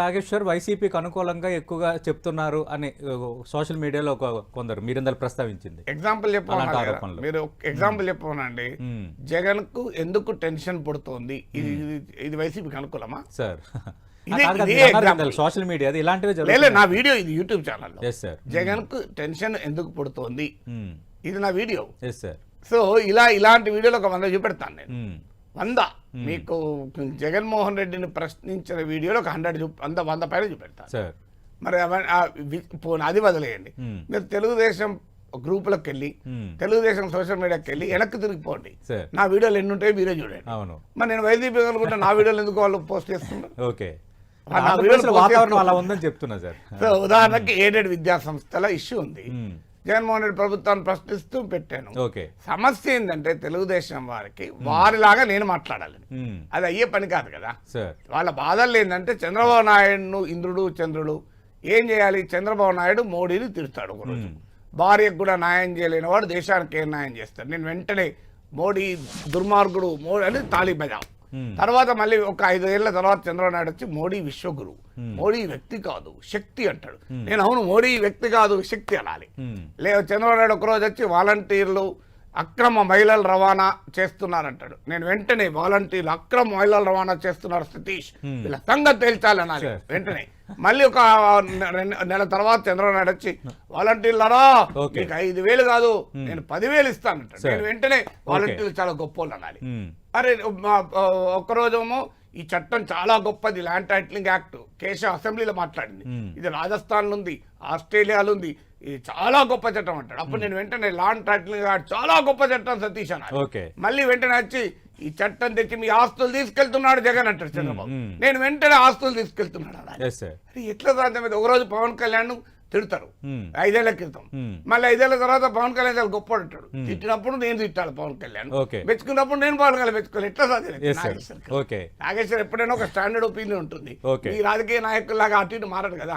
నాగేశ్వర్ వైసీపీకి అనుకూలంగా ఎక్కువగా చెప్తున్నారు అని సోషల్ మీడియాలో కొందరు మీరిందరు ప్రస్తావించింది. ఎగ్జాంపుల్ అలాంటి చెప్పమన్నారు కదా. ఆరోపణలు. మీరు ఎగ్జాంపుల్ చెప్పమనండి. జగన్ కు ఎందుకు టెన్షన్ పుడుతోంది? ఇది వైసీపీకి అనుకూలమా సార్? ఇదే example. సోషల్ మీడియా ఇలాంటివే లేదు, జరుగుతున్నాయి. నా వీడియో ఇది యూట్యూబ్ ఛానల్లో. Yes sir. జగన్ కు టెన్షన్ ఎందుకు పుడుతోంది, ఇది నా వీడియో. Yes sir. సో ఇలాంటి వీడియోలు ఒక 100 చూపెడతాను నేను. 100 మీకు జగన్మోహన్ రెడ్డిని ప్రశ్నించిన వీడియోలో ఒక 100 పైన చూపెడతాను సార్. మరి అది వదిలేయండి. మీరు తెలుగుదేశం గ్రూపులకు వెళ్ళి తెలుగుదేశం సోషల్ మీడియాకి వెళ్ళి వెనక్కి తిరిగిపోండి. సార్. నా వీడియోలు ఎన్ని ఉంటాయో మీరే చూడండి. అవును. మరి నేను వైసీపీ అనుకుంటే నా వీడియోలు ఎందుకు వాళ్ళు పోస్ట్ చేస్తున్నారు? ఓకే. నా వీడియోలు పోస్ట్ వాతావరణం అలా ఉందని చెప్తున్నా సార్. సో ఉదాహరణకి ఎయిడెడ్ విద్యా సంస్థల ఇష్యూ ఉంది. జగన్మోహన్ రెడ్డి ప్రభుత్వాన్ని ప్రశ్నిస్తూ పెట్టాను. ఓకే. సమస్య ఏంటంటే తెలుగుదేశం వారికి వారిలాగా నేను మాట్లాడాలి. అది అయ్యే పని కాదు కదా. సార్. వాళ్ళ బాధలు ఏంటంటే చంద్రబాబు నాయుడును ఇంద్రుడు చంద్రుడు ఏం చేయాలి? చంద్రబాబు నాయుడు మోడీని తిడతాడు ఒకరోజు. భార్యకు కూడా న్యాయం చేయలేని వాడు దేశానికి ఏం న్యాయం చేస్తాడు? నేను వెంటనే మోడీ దుర్మార్గుడు మోడీ అని తాళి బజావు. తర్వాత మళ్ళీ ఒక 5 ఏళ్ల తర్వాత చంద్రబాబు నాయుడు వచ్చి మోడీ విశ్వగురు, మోడీ వ్యక్తి కాదు శక్తి అంటాడు. నేను అవును మోడీ వ్యక్తి కాదు శక్తి అనాలి. లేదు చంద్రబాబు నాయుడు ఒకరోజు వచ్చి వాలంటీర్లు అక్రమ మహిళలు రవాణా చేస్తున్నారంటాడు. నేను వెంటనే వాలంటీర్లు అక్రమ మహిళలు రవాణా చేస్తున్నారు సతీష్, వీళ్ళ సంగతి తేల్చాలనాలి వెంటనే. మళ్ళీ ఒక నెల తర్వాత చంద్రబాబు నాయుడు వచ్చి వాలంటీర్లరా మీకు 5,000 కాదు నేను 10,000 ఇస్తానంటాడు. నేను వెంటనే వాలంటీర్లు చాలా గొప్పోళ్ళు అనాలి. అరే ఒక్కరోజేమో ఈ చట్టం చాలా గొప్పది, ల్యాండ్ టైటిలింగ్ యాక్ట్ కేశవ అసెంబ్లీలో మాట్లాడింది. ఇది రాజస్థాన్లో ఉంది, ఆస్ట్రేలియాలో ఉంది, ఇది చాలా గొప్ప చట్టం అంటాడు. అప్పుడు నేను వెంటనే ల్యాండ్ టైటిలింగ్ యాక్ట్ చాలా గొప్ప చట్టం సతీష్ అన్నాడు. మళ్ళీ వెంటనే వచ్చి ఈ చట్టం తెచ్చి మీ ఆస్తులు తీసుకెళ్తున్నాడు జగన్ అంటాడు చంద్రబాబు. నేను వెంటనే ఆస్తులు తీసుకెళ్తున్నాడు అన్నాడు. ఎట్లా సాధ్యమైంది? ఒకరోజు పవన్ కళ్యాణ్ తిడతారు 5 ఏళ్ల క్రితం, మళ్ళీ 5 ఏళ్ల తర్వాత పవన్ కళ్యాణ్ చాలా గొప్ప అంటాడు. తిట్టినప్పుడు నేను తిట్టాలి పవన్ కళ్యాణ్, మెచ్చుకున్నప్పుడు నేను పవన్ కళ్యాణ్ మెచ్చుకోవాలి. ఎట్లా సాధ్యం? నాగేశ్వర్ ఎప్పుడైనా ఒక స్టాండర్డ్ ఒపీనియన్ ఉంటుంది. ఈ రాజకీయ నాయకుల్లాగా అటు ఇటు మారడు కదా.